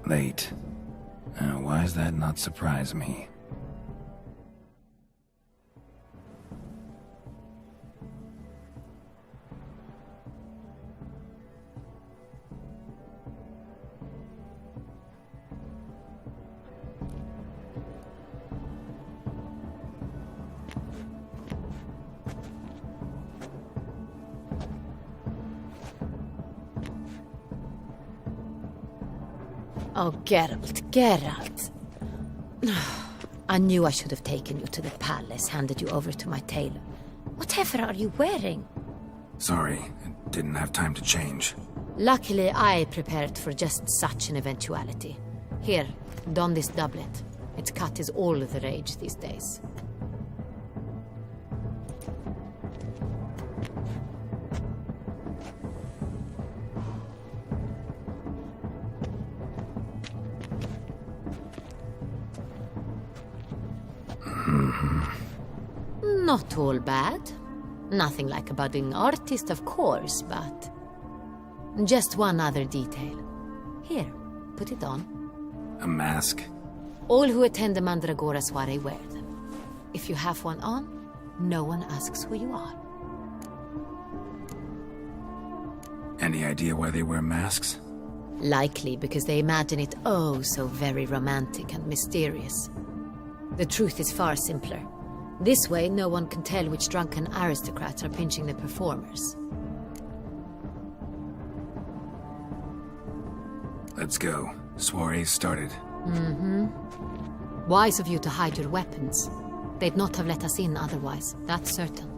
Late. Why does that not surprise me? Oh, Geralt. I knew I should have taken you to the palace, handed you over to my tailor. Whatever are you wearing? Sorry, I didn't have time to change. Luckily, I prepared for just such an eventuality. Here, don this doublet. Its cut is all the rage these days. Not all bad. Nothing like a budding artist, of course, but... just one other detail. Here, put it on. A mask? All who attend the Mandragora soiree wear them. If you have one on, no one asks who you are. Any idea why they wear masks? Likely because they imagine it oh so very romantic and mysterious. The truth is far simpler. This way, no one can tell which drunken aristocrats are pinching the performers. Let's go. Soiree's started. Wise of you to hide your weapons. They'd not have let us in otherwise, that's certain.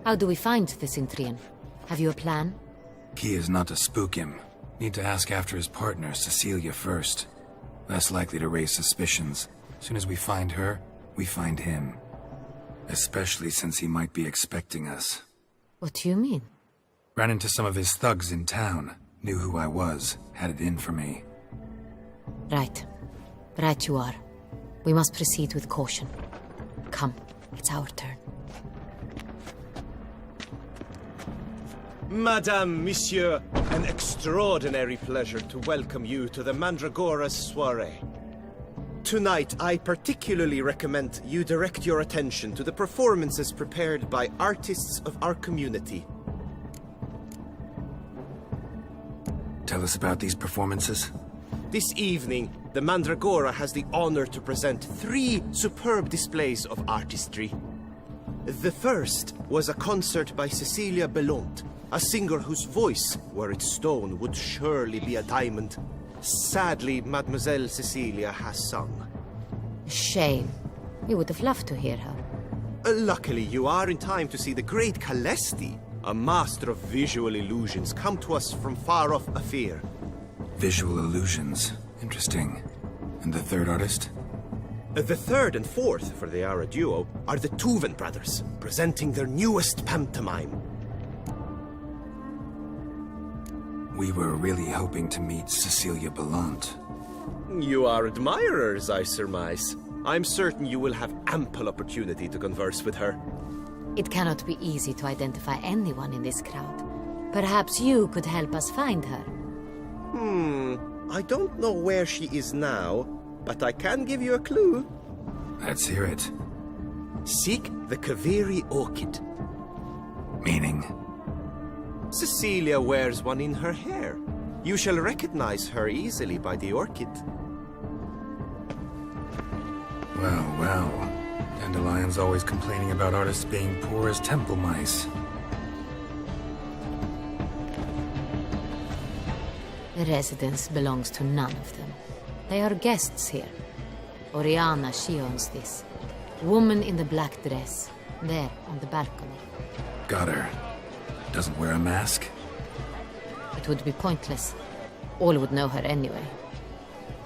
How do we find the Cintrian? Have you a plan? Key is not to spook him. Need to ask after his partner, Cecilia, first. Less likely to raise suspicions. Soon as we find her, we find him. Especially since he might be expecting us. What do you mean? Ran into some of his thugs in town. Knew who I was. Had it in for me. Right. Right you are. We must proceed with caution. Come, it's our turn. Madame, Monsieur, an extraordinary pleasure to welcome you to the Mandragora's soiree. Tonight, I particularly recommend you direct your attention to the performances prepared by artists of our community. Tell us about these performances. This evening, the Mandragora has the honor to present 3 superb displays of artistry. The first was a concert by Cecilia Belont, a singer whose voice, were it stone, would surely be a diamond. Sadly, Mademoiselle Cecilia has sung. Shame. We would have loved to hear her. Luckily, you are in time to see the great Calesti, a master of visual illusions, come to us from far off Afir. Visual illusions. Interesting. And the third artist? The third and fourth, for they are a duo, are the Tuven brothers, presenting their newest pantomime. We were really hoping to meet Cecilia Belont. You are admirers, I surmise. I'm certain you will have ample opportunity to converse with her. It cannot be easy to identify anyone in this crowd. Perhaps you could help us find her. I don't know where she is now, but I can give you a clue. Let's hear it. Seek the Kaveri orchid. Meaning? Cecilia wears one in her hair. You shall recognize her easily by the orchid. Well, well. Dandelion's always complaining about artists being poor as temple mice. The residence belongs to none of them. They are guests here. Oriana, she owns this. Woman in the black dress. There, on the balcony. Got her. Doesn't wear a mask? It would be pointless. All would know her anyway.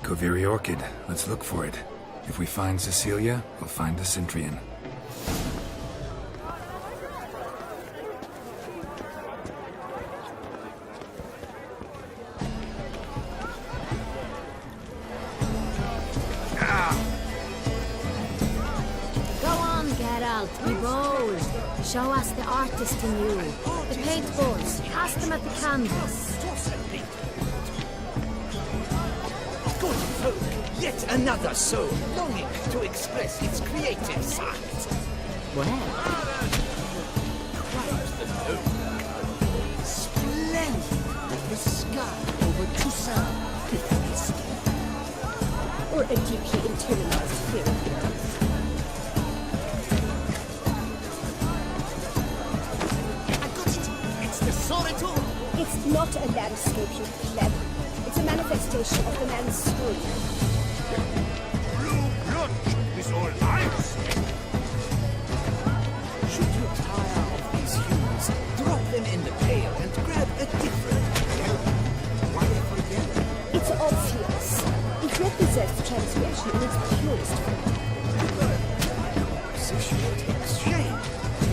Kaveri Orchid. Let's look for it. If we find Cecilia, we'll find the Cintrian. Ah! Be bold. Show us the artist in you. The paintballs. Cast them at the canvas. Good folk, yet another soul longing to express its creative side. Well, Splendid! The sky over Toussaint. Or a deeply internalized fear. I got it! It's the Sorito! It's not a landscape, you pleb. It's a manifestation of the man's soul. Blue blood is all eyes! Should you tire of these hues, drop them in the pail and grab a different pail. Why forget? It's obvious. It represents transgression in its purest form. Position takes shape.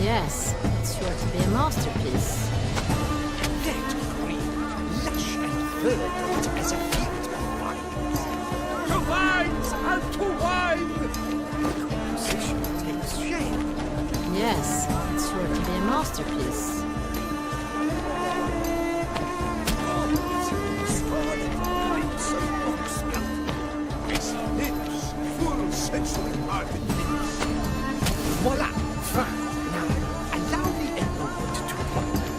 yes, it's sure to be a masterpiece. That green, lush and verdant as a field of vines. To vines and to wine! Position takes shape. Yes, it's sure to be a masterpiece. Scarlet pipes of oxmilk. Its lips, full sensual ardent lips. Voila! Fine. Now, allow me a moment to wonder.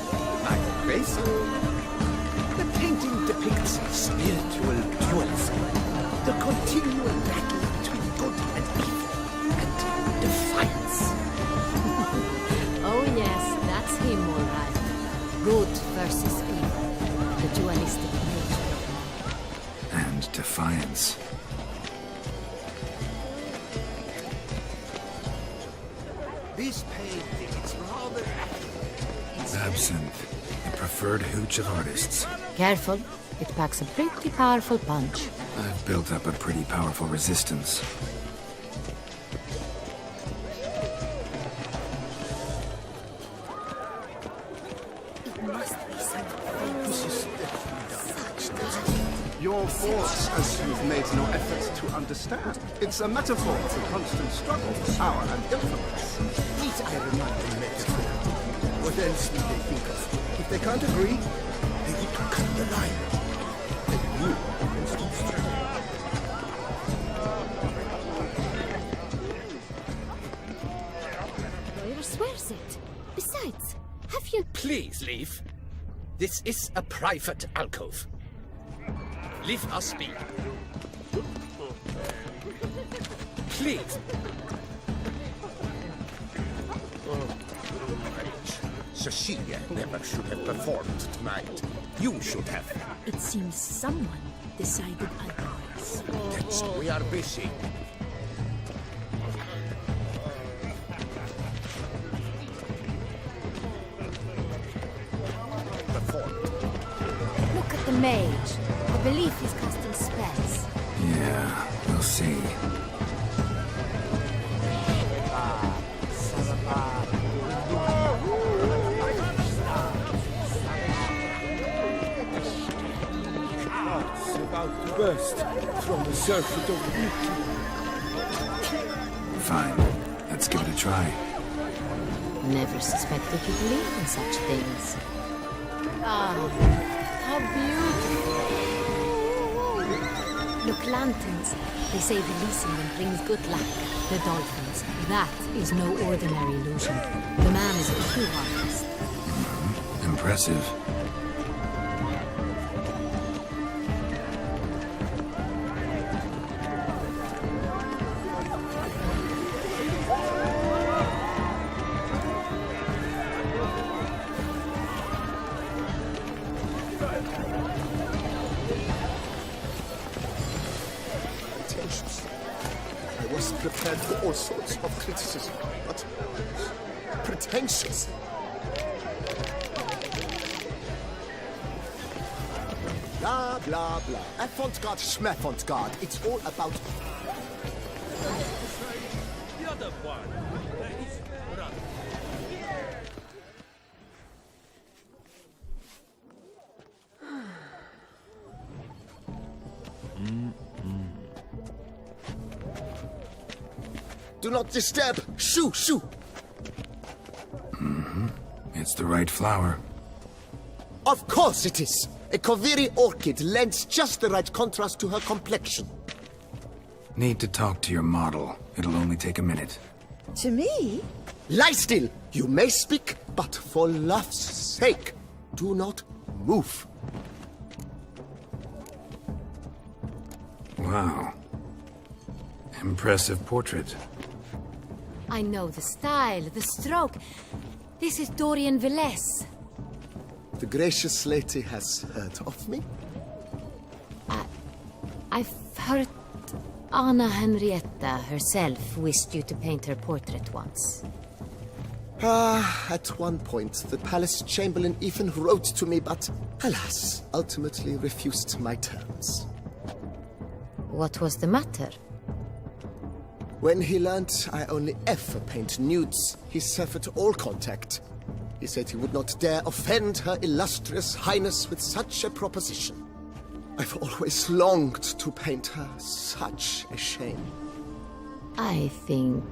My grace? The painting depicts spiritual dualism. The continual battle between good and evil. And defiance. Oh yes, that's him all right. Good versus evil. The dualistic nature of man. And defiance. This painting is rather Absinthe, the preferred hooch of artists. Careful, it packs a pretty powerful punch. I've built up a pretty powerful resistance. It must be something. Your force, as you've made no effort to understand. It's a metaphor for constant struggle for power and influence. Need I remind them metaphor? What else will they think of? If they can't agree, They need to cut the line. And you must instruct. Lawyer swears it. Besides, have you... Please leave. This is a private alcove. Leave us be. Please. Cecilia never should have performed tonight. You should have. It seems someone decided otherwise. That's we are busy. Performed. Look at the mage. I believe he's casting spells. Yeah, we'll see. About to burst from the surface of the Fine. Let's give it a try. Never suspected you believe in such things. Ah, how beautiful. Look, lanterns. They say releasing them brings good luck. The dolphins. That is no ordinary illusion. The man is a true artist. Impressive. pretentious. I was prepared for all sorts of criticism, but pretentious. Blah, blah, blah. Avant-garde, schmavant-garde. It's all about... The other one. His brother. Do not disturb! Shoo, shoo! It's the right flower. Of course it is! A Koviri orchid lends just the right contrast to her complexion. Need to talk to your model. It'll only take a minute. To me? Lie still! You may speak, but for love's sake, do not move. Wow. Impressive portrait. I know the style, the stroke. This is Dorian Velez. The gracious lady has heard of me? I've heard Anna Henrietta herself wished you to paint her portrait once. At one point, the palace chamberlain even wrote to me, but alas, ultimately refused my terms. What was the matter? When he learned I only ever paint nudes, he severed all contact. He said he would not dare offend her illustrious highness with such a proposition. I've always longed to paint her. Such a shame. I think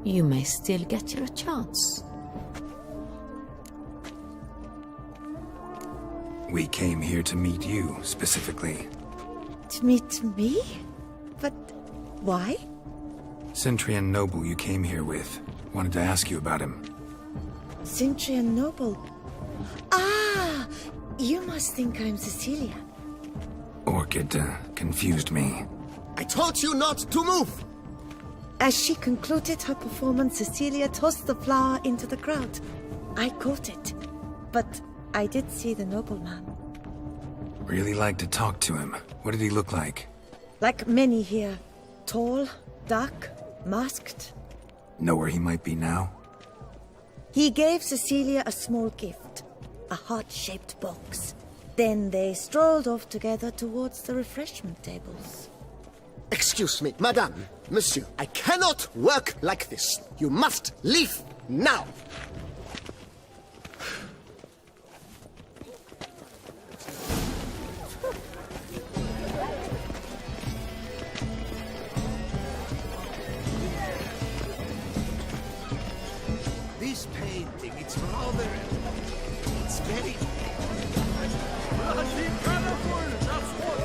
you may still get your chance. We came here to meet you, specifically. To meet me? But why? Centrian noble you came here with. Wanted to ask you about him. Cintrian Noble. Ah! You must think I'm Cecilia. Orchid confused me. I told you not to move! As she concluded her performance, Cecilia tossed the flower into the crowd. I caught it. But I did see the nobleman. Really like to talk to him. What did he look like? Like many here. Tall, dark, masked. Know where he might be now? He gave Cecilia a small gift. A heart-shaped box. Then they strolled off together towards the refreshment tables. Excuse me, madame, monsieur, I cannot work like this. You must leave now! This painting, it's rather... It's very... Bloody colorful, that's what...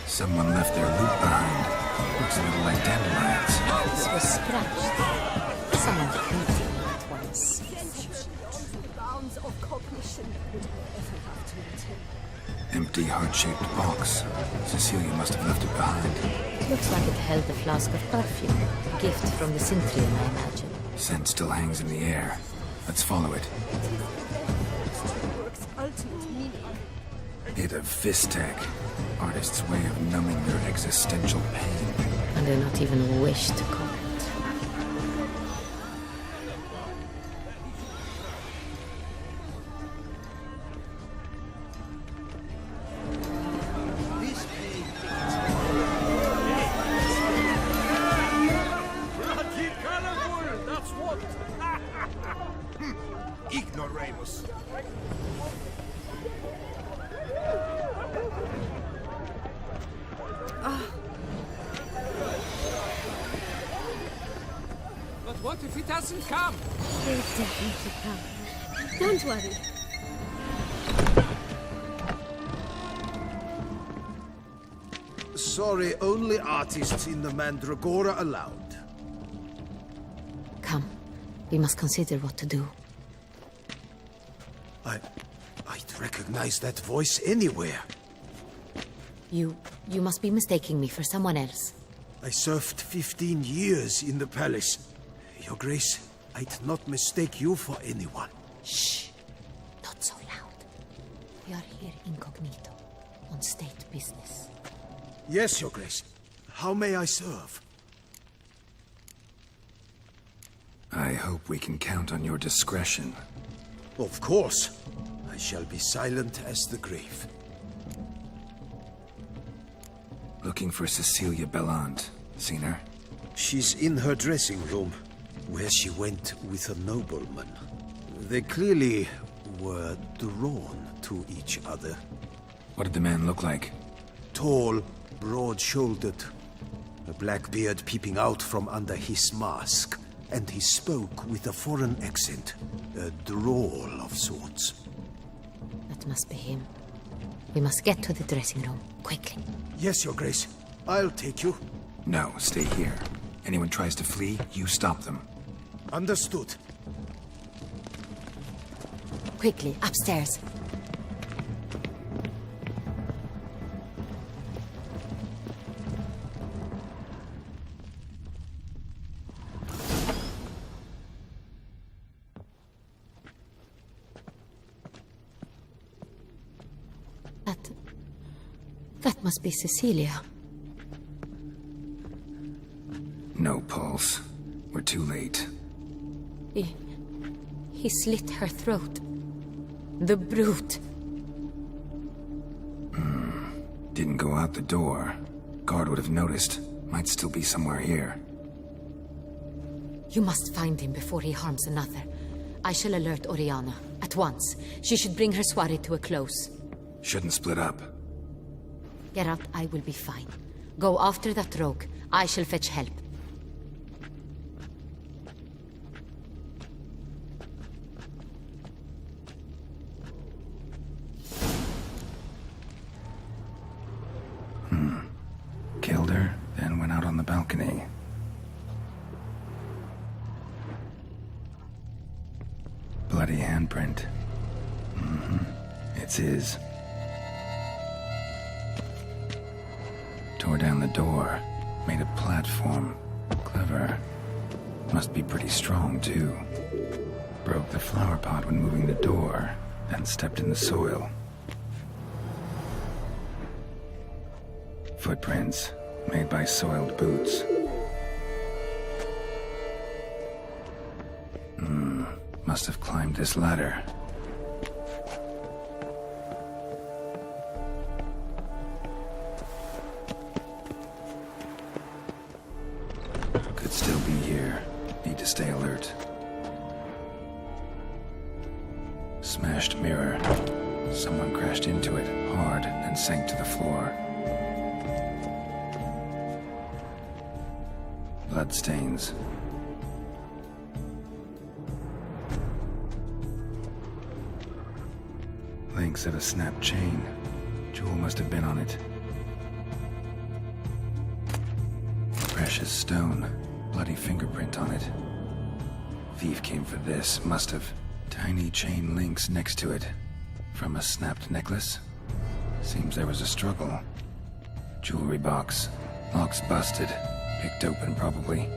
Someone left their loot behind. Looks a little like dandelions. This was scratched. Someone painted it once. Bounds of cognition. Would I ever have to meet him? Empty heart-shaped box. Cecilia must have left it behind. Looks like it held a flask of perfume. A gift from the Cintrian, I imagine. Scent still hangs in the air. Let's follow it. Work's ultimate meaning. Hit of Vistek. Artist's way of numbing their existential pain. And do not even wish to comment. This painting, it's... Bloody colorful, that's what... Ignoramus. But what if he doesn't come? He'll definitely come. Don't worry. Sorry, only artists in the Mandragora allowed. Come. We must consider what to do. I'd recognize that voice anywhere. You must be mistaking me for someone else. I served 15 years in the palace. Your Grace, I'd not mistake you for anyone. Shh. Not so loud. We are here incognito, on state business. Yes, Your Grace. How may I serve? I hope we can count on your discretion. Of course. I shall be silent as the grave. Looking for Cecilia Bellant. Seen her? She's in her dressing room, where she went with a nobleman. They clearly were drawn to each other. What did the man look like? Tall, broad-shouldered, a black beard peeping out from under his mask, and he spoke with a foreign accent, a drawl of sorts. That must be him. We must get to the dressing room, quickly. Yes, Your Grace. I'll take you. No, stay here. Anyone tries to flee, you stop them. Understood. Quickly, upstairs. That must be Cecilia. No pulse. We're too late. He slit her throat. The brute. Didn't go out the door. Guard would have noticed. Might still be somewhere here. You must find him before he harms another. I shall alert Oriana. At once. She should bring her soirée to a close. Shouldn't split up. Geralt, I will be fine. Go after that rogue. I shall fetch help. Killed her, then went out on the balcony. Bloody handprint. It's his. Tore down the door. Made a platform. Clever. Must be pretty strong, too. Broke the flower pot when moving the door, then stepped in the soil. Footprints, made by soiled boots. Must have climbed this ladder. Could still be here. Need to stay alert. Smashed mirror. Someone crashed into it hard and sank to the floor. Bloodstains. Links of a snapped chain. Jewel must have been on it. Precious stone. Bloody fingerprint on it. Thief came for this, must have. Tiny chain links next to it. From a snapped necklace? Seems there was a struggle. Jewelry box. Lock's busted. Picked open, probably.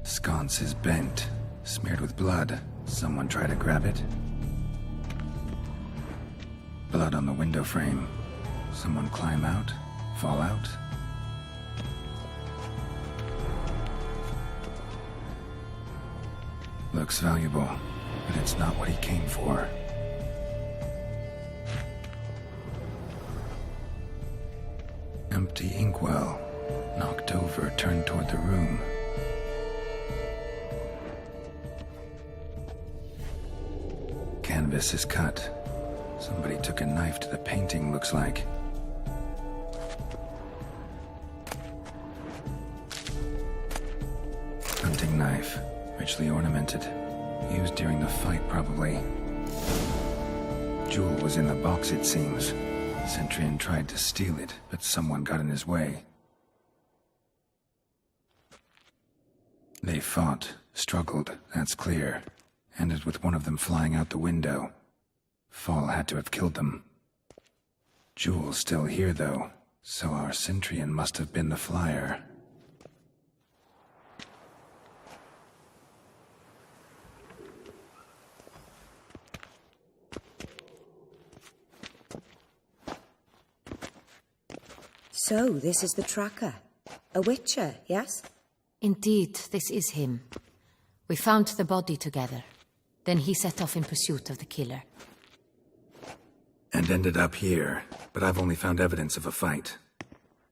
Sconce is bent. Smeared with blood. Someone try to grab it? Blood on the window frame. Someone climb out? Fall out? Looks valuable, but it's not what he came for. Empty inkwell. Knocked over, turned toward the room. Canvas is cut. Somebody took a knife to the painting, looks like. Hunting knife. Richly ornamented. Used during the fight, probably. Jewel was in the box, it seems. Centurion tried to steal it, but someone got in his way. They fought, struggled, that's clear. Ended with one of them flying out the window. Fall had to have killed them. Jewel's still here, though, so our Centurion must have been the flyer. So, this is the tracker. A witcher, yes? Indeed, this is him. We found the body together. Then he set off in pursuit of the killer. And ended up here, but I've only found evidence of a fight.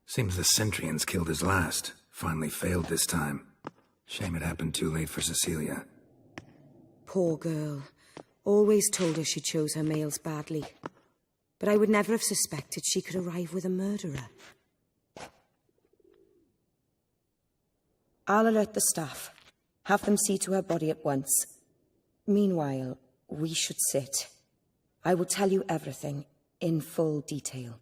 Seems the Centrians killed his last. Finally failed this time. Shame it happened too late for Cecilia. Poor girl. Always told her she chose her males badly. But I would never have suspected she could arrive with a murderer. I'll alert the staff. Have them see to her body at once. Meanwhile, we should sit. I will tell you everything, in full detail.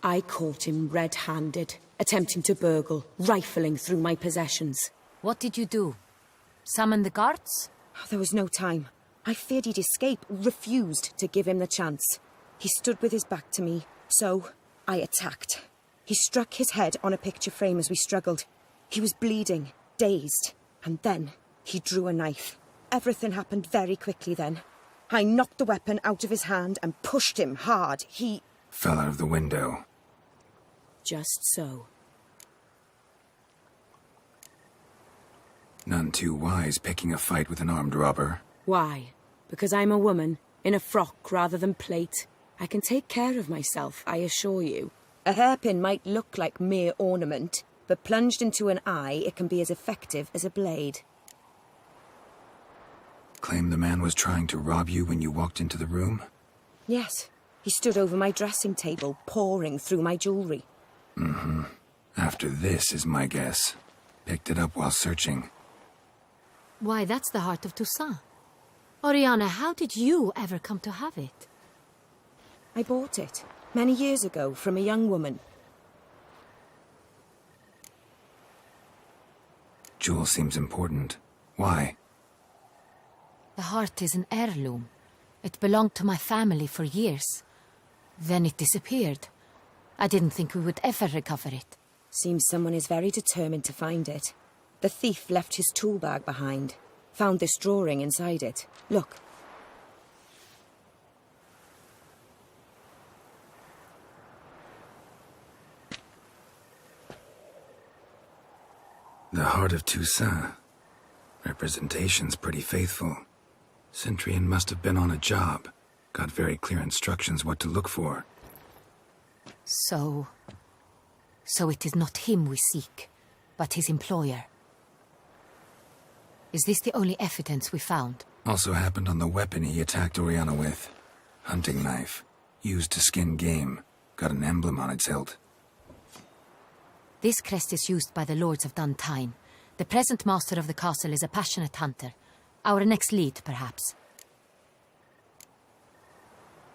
I caught him red-handed, attempting to burgle, rifling through my possessions. What did you do? Summon the guards? There was no time. I feared he'd escape, refused to give him the chance. He stood with his back to me, so I attacked. He struck his head on a picture frame as we struggled. He was bleeding, dazed, and then he drew a knife. Everything happened very quickly then. I knocked the weapon out of his hand and pushed him hard. He fell out of the window. Just so. None too wise picking a fight with an armed robber. Why? Because I'm a woman, in a frock rather than plate. I can take care of myself, I assure you. A hairpin might look like mere ornament, but plunged into an eye, it can be as effective as a blade. Claim the man was trying to rob you when you walked into the room? Yes. He stood over my dressing table, pouring through my jewelry. Mm-hmm. After this is my guess. Picked it up while searching. Why, that's the heart of Toussaint. Oriana, how did you ever come to have it? I bought it, many years ago, from a young woman. Jewel seems important. Why? The heart is an heirloom. It belonged to my family for years. Then it disappeared. I didn't think we would ever recover it. Seems someone is very determined to find it. The thief left his tool bag behind. Found this drawing inside it. Look. The heart of Toussaint. Representation's pretty faithful. Centrian must have been on a job. Got very clear instructions what to look for. So it is not him we seek, but his employer. Is this the only evidence we found? Also happened on the weapon he attacked Oriana with. Hunting knife. Used to skin game. Got an emblem on its hilt. This crest is used by the Lords of Duntine. The present master of the castle is a passionate hunter. Our next lead, perhaps.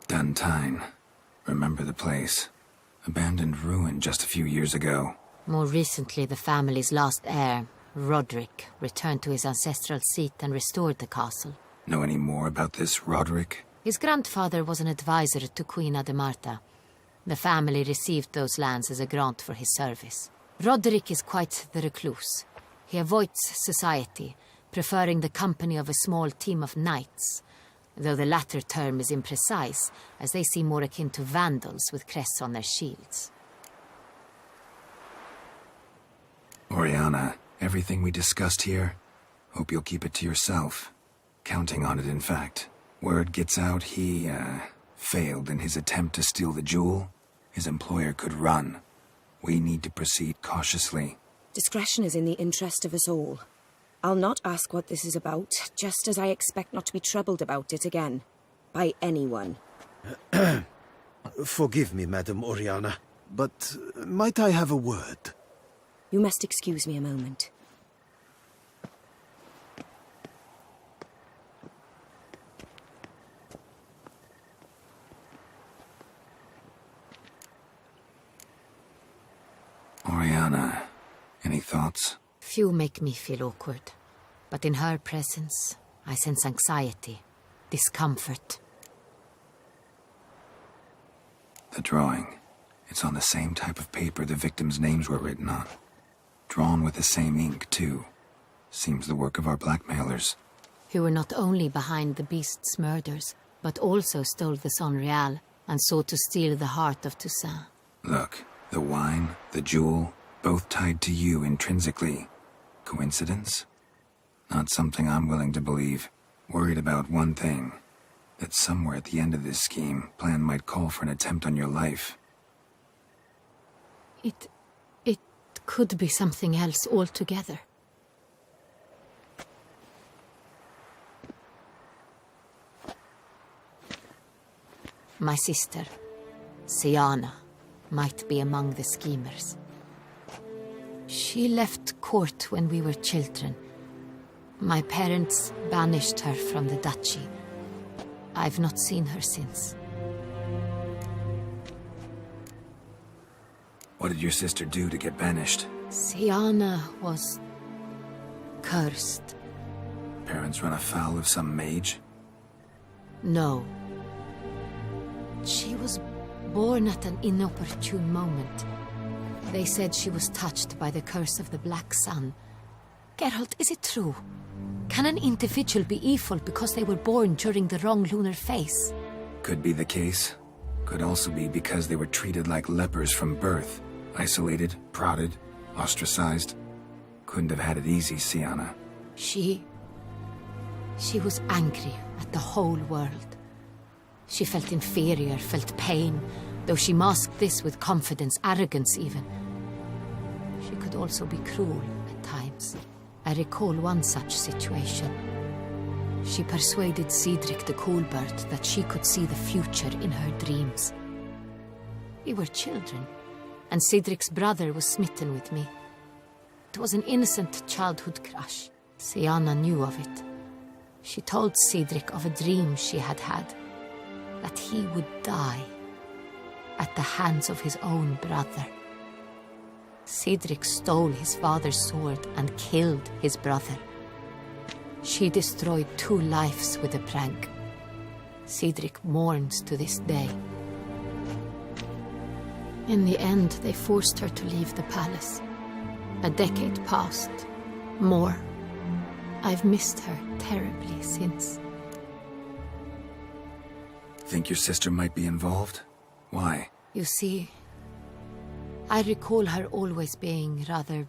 Duntine. Remember the place. Abandoned ruin just a few years ago. More recently, the family's last heir, Roderick, returned to his ancestral seat and restored the castle. Know any more about this Roderick? His grandfather was an advisor to Queen Ademarta. The family received those lands as a grant for his service. Roderick is quite the recluse. He avoids society, preferring the company of a small team of knights, though the latter term is imprecise, as they seem more akin to vandals with crests on their shields. Oriana, everything we discussed here, hope you'll keep it to yourself. Counting on it, in fact. Word gets out he, failed in his attempt to steal the jewel. His employer could run. We need to proceed cautiously. Discretion is in the interest of us all. I'll not ask what this is about, just as I expect not to be troubled about it again. By anyone. Forgive me, Madam Oriana, but might I have a word? You must excuse me a moment. Oriana, any thoughts? Few make me feel awkward, but in her presence, I sense anxiety, discomfort. The drawing. It's on the same type of paper the victims' names were written on. Drawn with the same ink, too. Seems the work of our blackmailers. Who were not only behind the beast's murders, but also stole the Son Real. and sought to steal the heart of Toussaint. Look, the wine, the jewel, both tied to you intrinsically. Coincidence? Not something I'm willing to believe. Worried about one thing. That somewhere at the end of this scheme, plan might call for an attempt on your life. It could be something else altogether. My sister, Siana, might be among the schemers. She left court when we were children. My parents banished her from the duchy. I've not seen her since. What did your sister do to get banished? Siana was cursed. Parents run afoul of some mage? No. She was born at an inopportune moment. They said she was touched by the curse of the Black Sun. Geralt, is it true? Can an individual be evil because they were born during the wrong lunar phase? Could be the case. Could also be because they were treated like lepers from birth. Isolated, prodded, ostracized. Couldn't have had it easy, Siana. She was angry at the whole world. She felt inferior, felt pain, though she masked this with confidence, arrogance even. She could also be cruel at times. I recall one such situation. She persuaded Cedric the Coolbird that she could see the future in her dreams. We were children, and Cedric's brother was smitten with me. It was an innocent childhood crush. Siana knew of it. She told Cedric of a dream she had had, that he would die at the hands of his own brother. Cedric stole his father's sword and killed his brother. She destroyed 2 lives with a prank. Cedric mourns to this day. In the end, they forced her to leave the palace. A decade passed. More. I've missed her terribly since. Think your sister might be involved? Why? You see, I recall her always being rather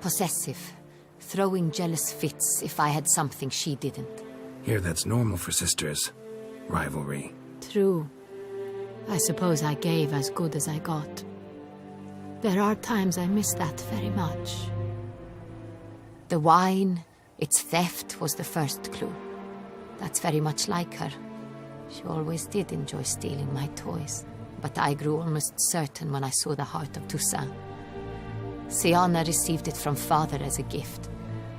possessive, throwing jealous fits if I had something she didn't. Here, that's normal for sisters. Rivalry. True. I suppose I gave as good as I got. There are times I miss that very much. The wine, its theft, was the first clue. That's very much like her. She always did enjoy stealing my toys, but I grew almost certain when I saw the heart of Toussaint. Siana received it from father as a gift,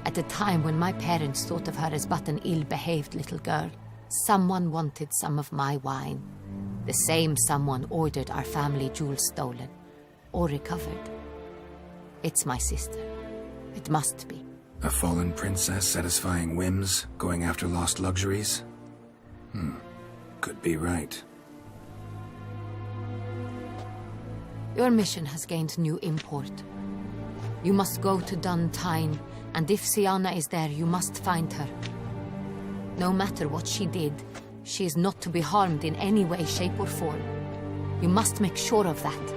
at a time when my parents thought of her as but an ill-behaved little girl. Someone wanted some of my wine. The same someone ordered our family jewels stolen, or recovered. It's my sister. It must be. A fallen princess satisfying whims, going after lost luxuries? Could be right. Your mission has gained new import. You must go to Duntine, and if Siana is there, you must find her. No matter what she did, she is not to be harmed in any way, shape, or form. You must make sure of that.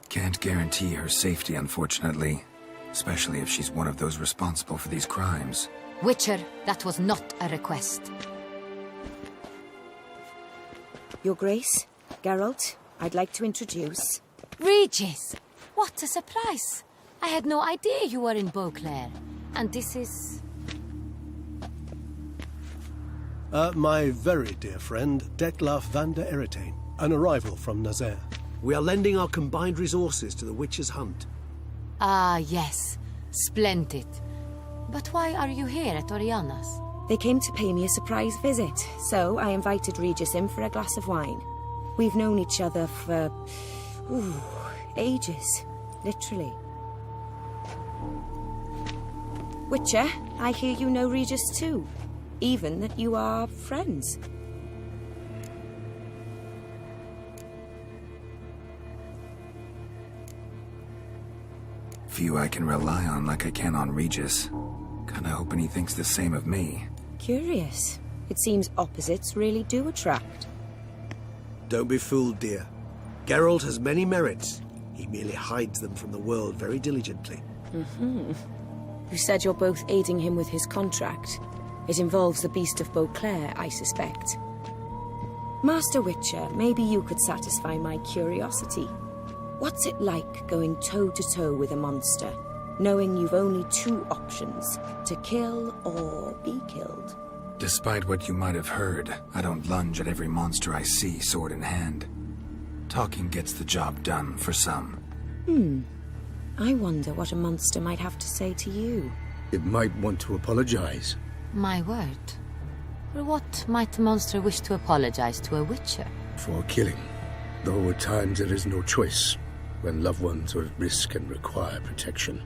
Can't guarantee her safety, unfortunately. Especially if she's one of those responsible for these crimes. Witcher, that was not a request. Your Grace, Geralt, I'd like to introduce... Regis! What a surprise! I had no idea you were in Beauclair. And this is... My very dear friend, Detlaf van der Eretain, an arrival from Nazaire. We are lending our combined resources to the Witcher's hunt. Ah, yes. Splendid. But why are you here at Oriana's? They came to pay me a surprise visit, so I invited Regis in for a glass of wine. We've known each other for... ages. Literally. Witcher, I hear you know Regis too. Even that you are friends. few I can rely on like I can on Regis. Kinda hoping he thinks the same of me. Curious. It seems opposites really do attract. Don't be fooled, dear. Geralt has many merits. He merely hides them from the world very diligently. You said you're both aiding him with his contract. It involves the Beast of Beauclair, I suspect. Master Witcher, maybe you could satisfy my curiosity. What's it like going toe-to-toe with a monster, knowing you've only two options, to kill or be killed? Despite what you might have heard, I don't lunge at every monster I see sword in hand. Talking gets the job done for some. I wonder what a monster might have to say to you. It might want to apologize. My word. For what might a monster wish to apologize to a witcher? For killing. Though at times there is no choice, when loved ones are at risk and require protection.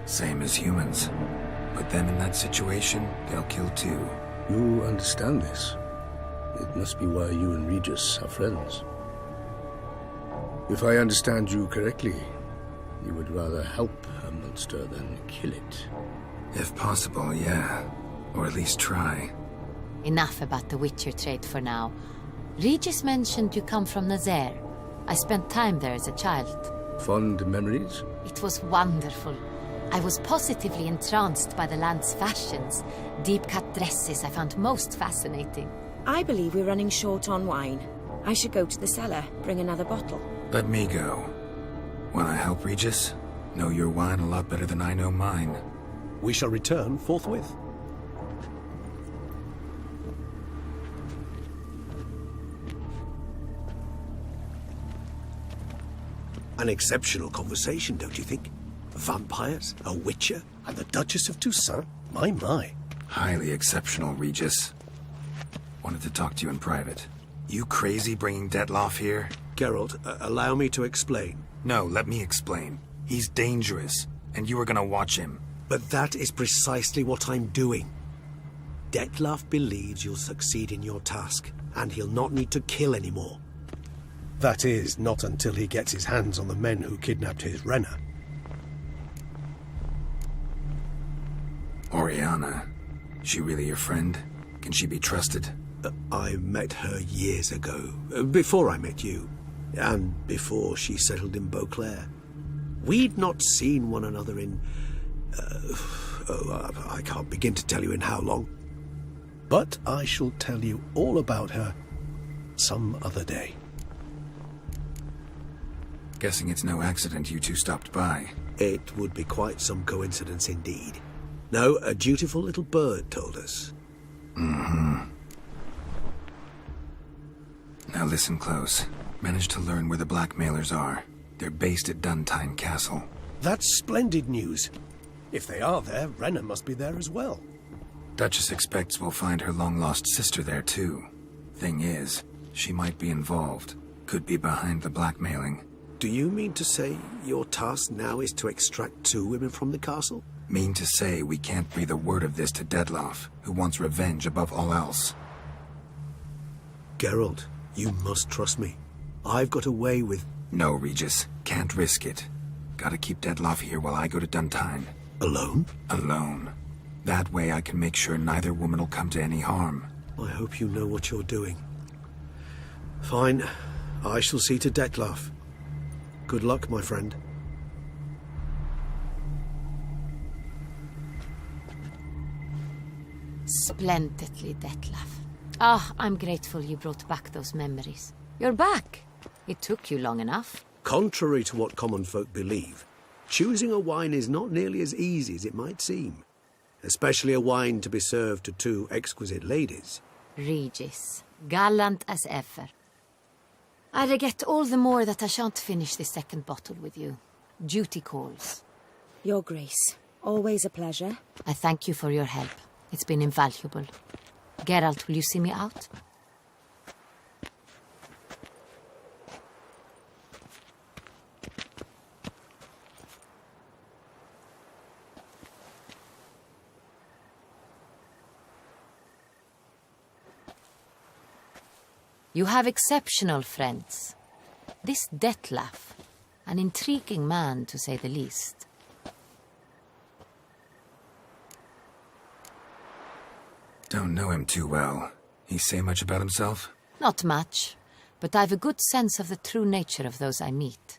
Same as humans. Put them in that situation, they'll kill too. You understand this. It must be why you and Regis are friends. If I understand you correctly, you would rather help a monster than kill it. If possible, yeah. Or at least try. Enough about the Witcher trade for now. Regis mentioned you come from Nazaire. I spent time there as a child. Fond memories? It was wonderful. I was positively entranced by the land's fashions. Deep-cut dresses I found most fascinating. I believe we're running short on wine. I should go to the cellar, bring another bottle. Let me go. Wanna help Regis? Know your wine a lot better than I know mine. We shall return forthwith. An exceptional conversation, don't you think? Vampires, a witcher, And the Duchess of Toussaint? My. Highly exceptional, Regis. Wanted to talk to you in private. You crazy bringing Detloff here? Geralt, allow me to explain. No, let me explain. He's dangerous, and you are gonna watch him. But that is precisely what I'm doing. Detloff believes you'll succeed in your task, and he'll not need to kill anymore. That is, not until he gets his hands on the men who kidnapped his Renna. Oriana. She really your friend? Can she be trusted? I met her years ago, before I met you, and before she settled in Beauclair. We'd not seen one another in... I can't begin to tell you in how long. But I shall tell you all about her some other day. Guessing it's no accident you two stopped by. It would be quite some coincidence indeed. No, a dutiful little bird told us. Now listen close. Managed to learn where the blackmailers are. They're based at Duntine Castle. That's splendid news. If they are there, Renna must be there as well. Duchess expects we'll find her long-lost sister there, too. Thing is, she might be involved. Could be behind the blackmailing. Do you mean to say your task now is to extract 2 women from the castle? Mean to say we can't breathe a word of this to Detloff, who wants revenge above all else. Geralt, you must trust me. I've got a way with... No, Regis. Can't risk it. Gotta keep Detloff here while I go to Duntine. Alone? Alone. That way I can make sure neither woman will come to any harm. I hope you know what you're doing. Fine. I shall see to Detloff. Good luck, my friend. Splendidly, Detlaff. I'm grateful you brought back those memories. You're back. It took you long enough. Contrary to what common folk believe, choosing a wine is not nearly as easy as it might seem. Especially a wine to be served to 2 exquisite ladies. Regis, gallant as ever. I regret all the more that I shan't finish this second bottle with you. Duty calls. Your Grace, always a pleasure. I thank you for your help. It's been invaluable. Geralt, will you see me out? You have exceptional friends. This Detlef, an intriguing man to say the least. Don't know him too well. He say much about himself? Not much, but I've a good sense of the true nature of those I meet.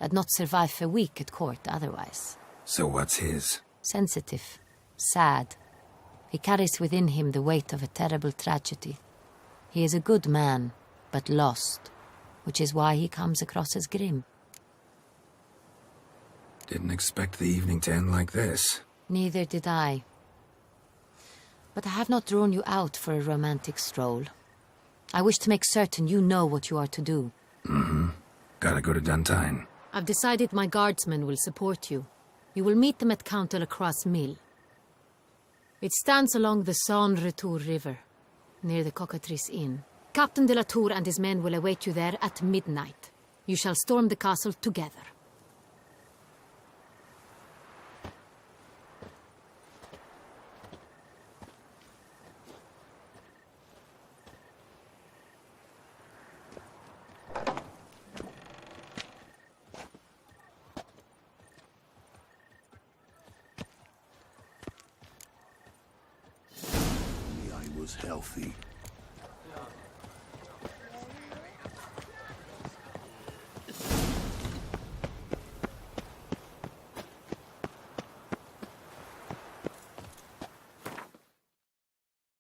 I'd not survive a week at court otherwise. So what's his? Sensitive, sad. He carries within him the weight of a terrible tragedy. He is a good man, but lost, which is why he comes across as grim. Didn't expect the evening to end like this. Neither did I. But I have not drawn you out for a romantic stroll. I wish to make certain you know what you are to do. Mm-hmm. Gotta go to Duntine. I've decided my guardsmen will support you. You will meet them at Count de la Croix Mill. It stands along the Saône-Retour River, near the Cockatrice Inn. Captain de la Tour and his men will await you there at midnight. You shall storm the castle together. I was healthy.